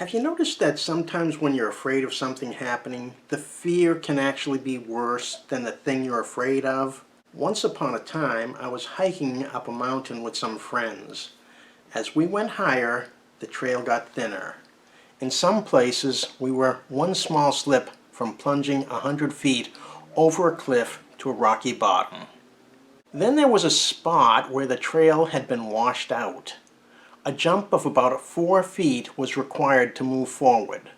Have you noticed that sometimes when you're afraid of something happening, the fear can actually be worse than the thing you're afraid of? Once upon a time, I was hiking up a mountain with some friends. As we went higher, the trail got thinner. In some places, we were one small slip from plunging 100 feet over a cliff to a rocky bottom. Then there was a spot where the trail had been washed out. A jump of about 4 feet was required to move forward.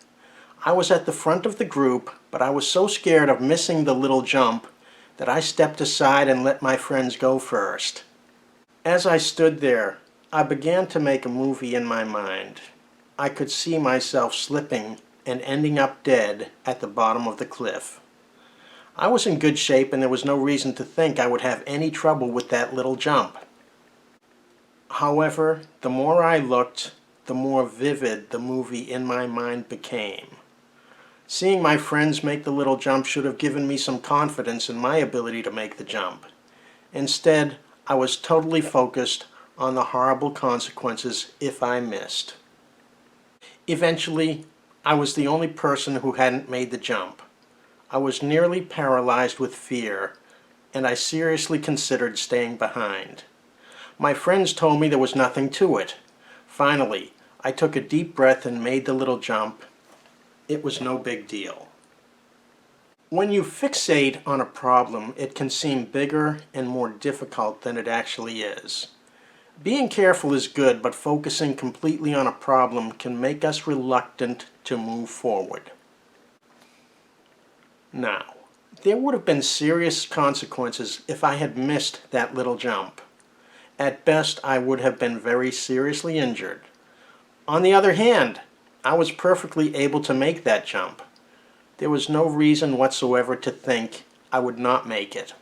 I was at the front of the group, but I was so scared of missing the little jump that I stepped aside and let my friends go first. As I stood there, I began to make a movie in my mind. I could see myself slipping and ending up dead at the bottom of the cliff. I was in good shape and there was no reason to think I would have any trouble with that little jump. However, the more I looked, the more vivid the movie in my mind became. Seeing my friends make the little jump should have given me some confidence in my ability to make the jump. Instead, I was totally focused on the horrible consequences if I missed. Eventually, I was the only person who hadn't made the jump. I was nearly paralyzed with fear, and I seriously considered staying behind. My friends told me there was nothing to it. Finally, I took a deep breath and made the little jump. It was no big deal. When you fixate on a problem, it can seem bigger and more difficult than it actually is. Being careful is good, but focusing completely on a problem can make us reluctant to move forward. Now, there would have been serious consequences if I had missed that little jump. At best, I would have been very seriously injured. On the other hand, I was perfectly able to make that jump. There was no reason whatsoever to think I would not make it.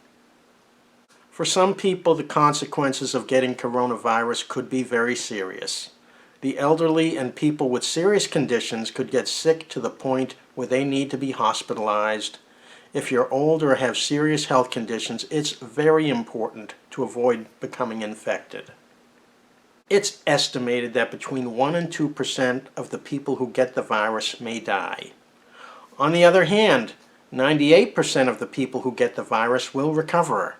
For some people, the consequences of getting coronavirus could be very serious. The elderly and people with serious conditions could get sick to the point where they need to be hospitalized. If you're old or have serious health conditions, it's very important to avoid becoming infected. It's estimated that between 1 and 2% of the people who get the virus may die. On the other hand, 98% of the people who get the virus will recover.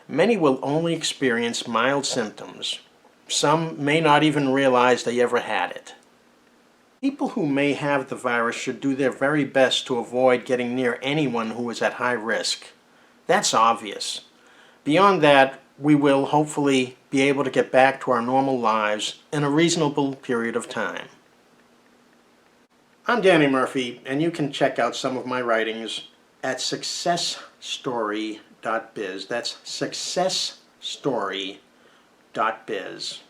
Many will only experience mild symptoms. Some may not even realize they ever had it. People who may have the virus should do their very best to avoid getting near anyone who is at high risk. That's obvious. Beyond that, we will hopefully be able to get back to our normal lives in a reasonable period of time. I'm Danny Murphy, and you can check out some of my writings at successstory.biz. That's successstory.biz.